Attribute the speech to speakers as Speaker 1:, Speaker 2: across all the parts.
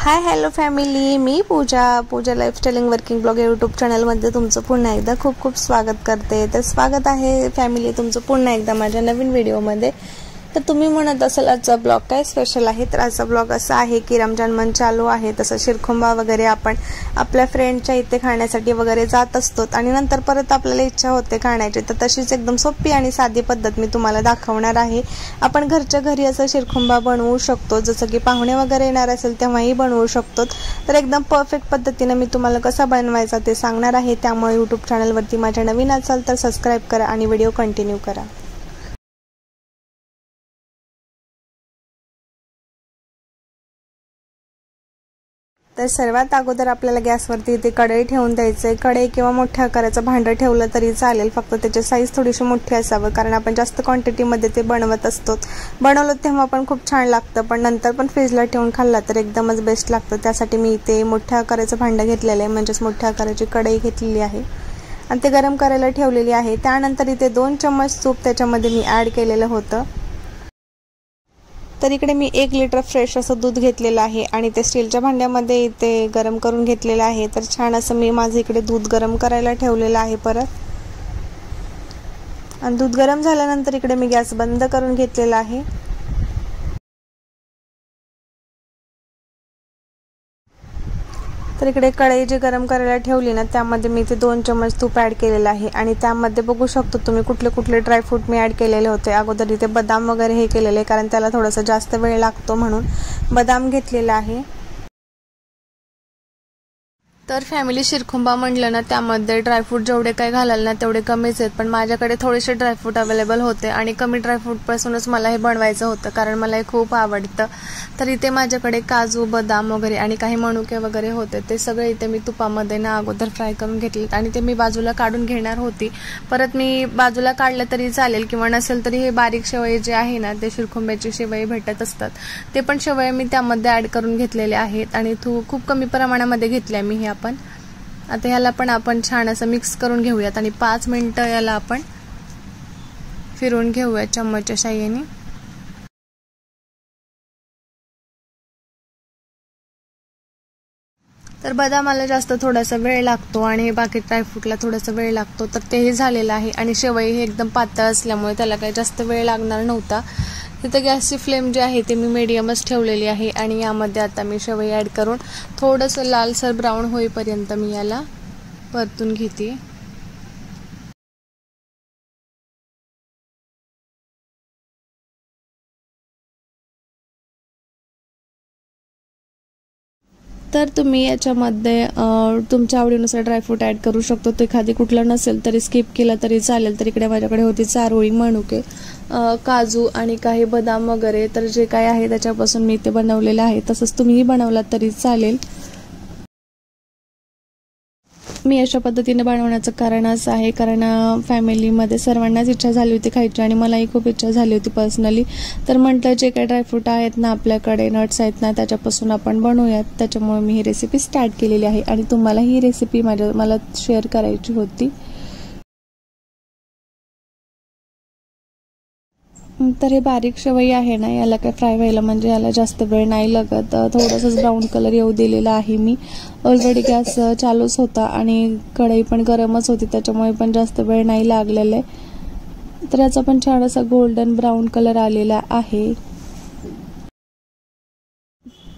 Speaker 1: Hi hello family, मी पूजा लाईफस्टाईलिंग working blog YouTube चॅनलमध्ये तुमचं पुन्हा एकदा खूप खूप स्वागत करते। तर स्वागत आहे फॅमिली तुमचं पुन्हा एकदा माझ्या नवीन व्हिडिओमध्ये। तर तुम्ही म्हणत असाल आजचा ब्लॉग काय स्पेशल आहे, तर आजचा ब्लॉग असा आहे की रमजान मंथ चालू आहे, तसं शिरखुंबा वगैरे आपण आपल्या फ्रेंडच्या इथे खाण्यासाठी वगैरे जात असतो आणि नंतर परत आपल्याला इच्छा होते खाण्याची। तर तशीच एकदम सोपी आणि साधी पद्धत मी तुम्हाला दाखवणार आहे। आपण घरच्या घरी असं शिरखुंबा बनवू शकतो, जसं की पाहुणे वगैरे येणार असेल तेव्हाही बनवू शकतो। तर एकदम परफेक्ट पद्धतीने मी तुम्हाला कसा बनवायचा ते सांगणार आहे। त्यामुळे यूट्यूब चॅनलवरती माझ्या नवीन असाल तर सबस्क्राइब करा आणि व्हिडिओ कंटिन्यू करा। तर सर्वात अगोदर आपल्याला गॅसवरती इथे कढई ठेवून द्यायचे। कढई किंवा मोठ्या आकाराचं भांडं ठेवलं तरी चालेल, फक्त त्याची साईज थोडीशी मोठी असावं, कारण आपण जास्त क्वांटिटीमध्ये ते बनवत असतो। बनवलं तेव्हा पण खूप छान लागतं, पण नंतर पण फ्रीजला ठेवून खाल्ला तर एकदमच बेस्ट लागतं। त्यासाठी मी इथे मोठ्या आकाराचं भांडं घेतलेलं आहे, म्हणजेच मोठ्या आकाराची कढई घेतलेली आहे आणि ते गरम करायला ठेवलेली आहे। त्यानंतर इथे 2 चम्मच तूप त्याच्यामध्ये मी ॲड केलेलं होतं। तर इकडे मी 1 लिटर फ्रेश असं दूध घेतलेलं आहे आणि ते स्टीलच्या भांड्यामध्ये इथे गरम करून घेतलेलं आहे। तर छान असं मी माझं इकडे दूध गरम करायला ठेवलेलं आहे परत, आणि दूध गरम झाल्यानंतर इकडे मी गॅस बंद करून घेतलेला आहे। तर इकडे कढई जी गरम करायला ठेवली ना, त्यामध्ये मी इथे 2 चम्मच तूप ॲड केलेलं आहे आणि त्यामध्ये बघू शकतो तुम्ही कुठले कुठले ड्रायफ्रूट मी ॲड केलेले होते। अगोदर इथे बदाम वगैरे हे केलेले आहे, कारण त्याला थोडासा जास्त वेळ लागतो म्हणून बदाम घेतलेला आहे। तर फॅमिली शिरखुंबा म्हटलं ना, त्यामध्ये ड्रायफ्रूट जेवढे काय घालाल ना तेवढे कमीच आहेत, पण माझ्याकडे थोडेसे ड्रायफ्रूट अवेलेबल होते आणि कमी ड्रायफ्रूटपासूनच मला हे बनवायचं होतं, कारण मला हे खूप आवडतं। तर इथे माझ्याकडे काजू, बदाम वगैरे आणि काही मनुके वगैरे होते, ते सगळे इथे मी तुपामध्ये ना अगोदर फ्राय करून घेतले आणि ते मी बाजूला काढून घेणार होती। परत मी बाजूला काढलं तरी चालेल किंवा नसेल तरी हे बारीक शेवई जे आहे ना, ते शिरखुंब्याची शेवई भेटत असतात, ते पण शेवई मी त्यामध्ये ॲड करून घेतलेले आहेत आणि खूप कमी प्रमाणामध्ये घेतल्या मी हे। आपण आता ह्याला पण आपण छान असं मिक्स करून घेऊयात आणि 5 मिनिटं याला आपण फिरवून घेऊया चम्मचच्या साहाय्याने। तर बदामाला जास्त थोडासा वेळ लागतो आणि बाकी ड्रायफ्रूटला थोडासा वेळ लागतो, तर तेही झालेलं आहे आणि शेवई हे एकदम पातळ असल्यामुळे त्याला काही जास्त वेळ लागणार नव्हता। तिथे गॅसची फ्लेम जी आहे ती मी मीडियमच ठेवलेली आहे आणि यामध्ये आता मी शेवई ॲड करून थोडंसं लालसर ब्राऊन होईपर्यंत मी याला परतून घेते। तर तुम्ही याच्यामध्ये तुमच्या आवडीनुसार ड्रायफ्रूट ॲड करू शकतो, ते एखादी कुठलं नसेल तरी स्किप केला तरी चालेल। तर इकडे माझ्याकडे होती चारोळी, मनुके, काजू आणि काही बदाम वगैरे, तर जे काय आहे त्याच्यापासून मी ते बनवलेलं आहे, तसंच तुम्हीही बनवलात तरी चालेल। मी अशा पद्धतीने बनवण्याचं कारण असं आहे, कारण फॅमिलीमध्ये सर्वांनाच इच्छा झाली होती खायची आणि मलाही खूप इच्छा झाली होती पर्सनली। तर म्हटलं जे काही ड्रायफ्रूट आहेत ना आपल्याकडे, नट्स आहेत ना, त्याच्यापासून आपण बनवूयात। त्याच्यामुळे मी ही रेसिपी स्टार्ट केलेली आहे आणि तुम्हाला ही रेसिपी मला शेअर करायची होती। तर हे बारीक शेवई आहे ना, याला काय फ्राय व्हायला म्हणजे याला जास्त वेळ नाही लागत। थोडंसंच ब्राऊन कलर येऊ दिलेला आहे मी। ऑलरेडी गॅस चालूच होता आणि कढई पण गरमच होती, त्याच्यामुळे पण जास्त वेळ नाही लागलेला आहे। तर याचा पण छान असा गोल्डन ब्राऊन कलर आलेला आहे।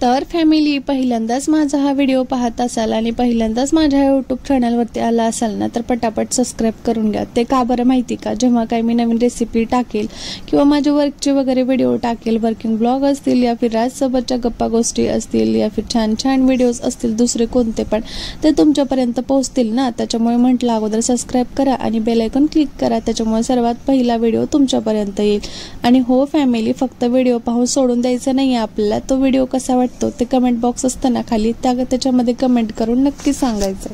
Speaker 1: तर फॅमिली पहिल्यांदाच माझा हा व्हिडिओ पाहत असाल आणि पहिल्यांदाच माझ्या यूट्यूब चॅनलवरती आला असाल ना, तर पटापट सबस्क्राईब करून घ्या। ते का बरं माहिती का, जेव्हा काही मी नवीन रेसिपी टाकेल किंवा माझे वर्कचे वगैरे व्हिडिओ टाकेल, वर्किंग ब्लॉग असतील या फिर राजसोबतच्या गप्पा गोष्टी असतील या फिर छान छान व्हिडिओज असतील दुसरे कोणते पण, ते तुमच्यापर्यंत पोहोचतील ना। त्याच्यामुळे म्हटलं अगोदर सबस्क्राईब करा आणि बेल आयकॉन क्लिक करा, त्याच्यामुळे सर्वात पहिला व्हिडिओ तुमच्यापर्यंत येईल। आणि हो फॅमिली, फक्त व्हिडिओ पाहून सोडून द्यायचं नाही आपल्याला, तो व्हिडिओ कसा वाटतो ते कमेंट बॉक्स असतं ना खाली, त्याच्यामध्ये कमेंट करून नक्की सांगायचं।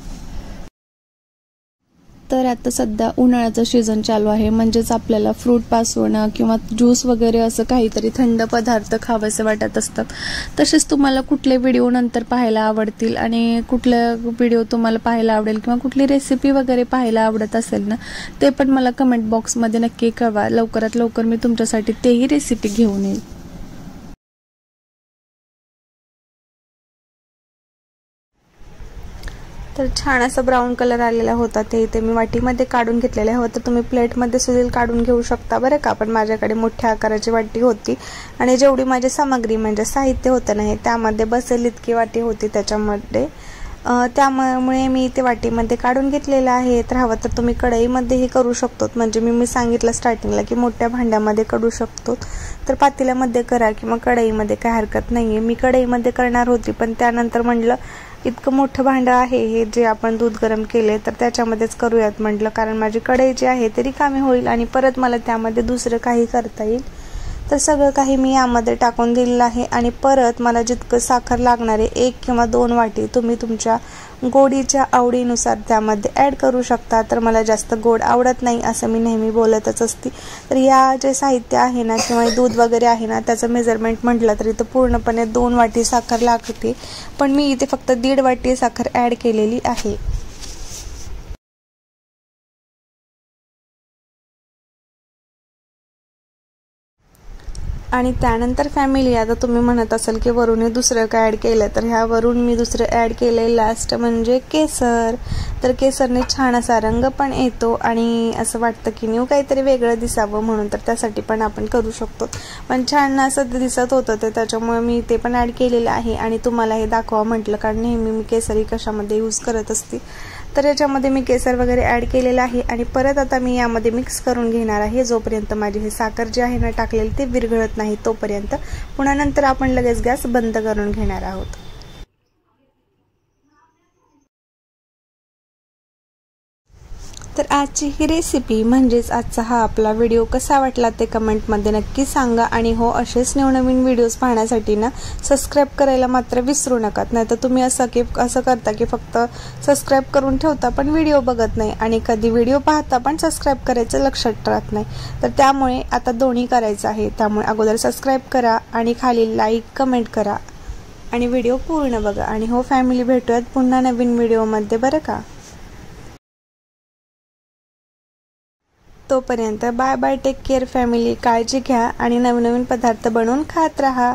Speaker 1: तर आता सध्या उन्हाळ्याचं सीझन चालू आहे, म्हणजेच आपल्याला फ्रूट पासून किंवा ज्यूस वगैरे असं काहीतरी थंड पदार्थ खावेसे वाटत असतात। तसेच तुम्हाला कुठले व्हिडिओ नंतर पाहायला आवडतील आणि कुठले व्हिडिओ तुम्हाला पाहायला आवडेल किंवा कुठली रेसिपी वगैरे पाहायला आवडत असेल ना, ते पण मला कमेंट बॉक्समध्ये नक्की कळवा। लवकरात लवकर मी तुमच्यासाठी तेही रेसिपी घेऊन येईल। तर छान असा ब्राऊन कलर आलेला होता ते इथे मी वाटीमध्ये काढून घेतलेले हवं तर तुम्ही प्लेटमध्ये सुद्धा काढून घेऊ शकता बरं का. पण माझ्याकडे मोठ्या आकाराची वाटी होती आणि जेवढी माझी सामग्री म्हणजे साहित्य होतं नाही त्यामध्ये बसेल इतकी वाटी होती त्याच्यामध्ये, त्यामुळे मी ते वाटीमध्ये काढून घेतलेलं आहे. तर हवं तर तुम्ही कढईमध्येही करू शकतो, म्हणजे मी सांगितलं स्टार्टिंगला की मोठ्या भांड्यामध्ये करू शकतो, तर पातेल्यामध्ये करा किंवा कढईमध्ये काय हरकत नाही आहे. मी कढईमध्ये करणार होती पण त्यानंतर म्हटलं इतकं मोठं भांडं आहे हे जे आपण दूध गरम केले तर त्याच्यामध्येच करूयात म्हटलं, कारण माझी कढई जी आहे ते रिकामी होईल आणि परत मला त्यामध्ये दुसरं काही करता येईल. तर सगळं काही मी यामध्ये टाकून दिलेलं आहे आणि परत मला जितकं साखर लागणार आहे 1 किंवा 2 वाटी तुम्ही तुमच्या गोडीच्या आवडीनुसार त्यामध्ये ॲड करू शकता. तर मला जास्त गोड आवडत नाही असं मी नेहमी बोलतच असते. तर या जे साहित्य आहे ना किंवा दूध वगैरे आहे ना त्याचं मेजरमेंट म्हटलं तर इथं पूर्णपणे 2 वाटी साखर लागते, पण मी इथे फक्त 1.5 वाटी साखर ॲड केलेली आहे. आणि त्यानंतर फॅमिली आता तुम्ही म्हणत असाल की वरून दुसरं काय ॲड केलं, तर ह्यावरून मी दुसरं ॲड केलं आहे लास्ट म्हणजे केसर. तर केसरने छान असा रंग पण येतो आणि असं वाटतं की न्यू काहीतरी वेगळं दिसावं म्हणून, तर त्यासाठी पण आपण करू शकतो. पण छान असं दिसत होतं ते त्याच्यामुळे मी ते पण ॲड केलेलं आहे आणि तुम्हाला हे दाखवा म्हटलं, कारण नेहमी मी केसरी कशामध्ये यूज करत असते. तर याच्यामध्ये मी केसर वगैरे ॲड केलेलं आहे आणि परत आता मी यामध्ये मिक्स करून घेणार आहे जोपर्यंत माझी हे साखर जी आहे ना टाकलेली ते विरघळत नाही तोपर्यंत. पुन्हा नंतर आपण लगेच गॅस बंद करून घेणार आहोत. तर आजची ही रेसिपी म्हणजेच आजचा हा आपला व्हिडिओ कसा वाटला ते कमेंटमध्ये नक्की सांगा. आणि हो, असेच नवनवीन व्हिडिओज पाहण्यासाठी ना सबस्क्राईब करायला मात्र विसरू नका. नाही तर तुम्ही असं करता की फक्त सबस्क्राईब करून ठेवता पण व्हिडिओ बघत नाही आणि कधी व्हिडिओ पाहता पण सबस्क्राईब करायचं लक्षात राहत नाही. तर त्यामुळे आता दोन्ही करायचं आहे. त्यामुळे अगोदर सबस्क्राईब करा आणि खाली लाईक कमेंट करा आणि व्हिडिओ पूर्ण बघा. आणि हो फॅमिली, भेटूयात पुन्हा नवीन व्हिडिओमध्ये बरं का. तोपर्यंत bye bye, take care family. काळजी घ्या आणि नवनवीन पदार्थ बनवून खात राहा.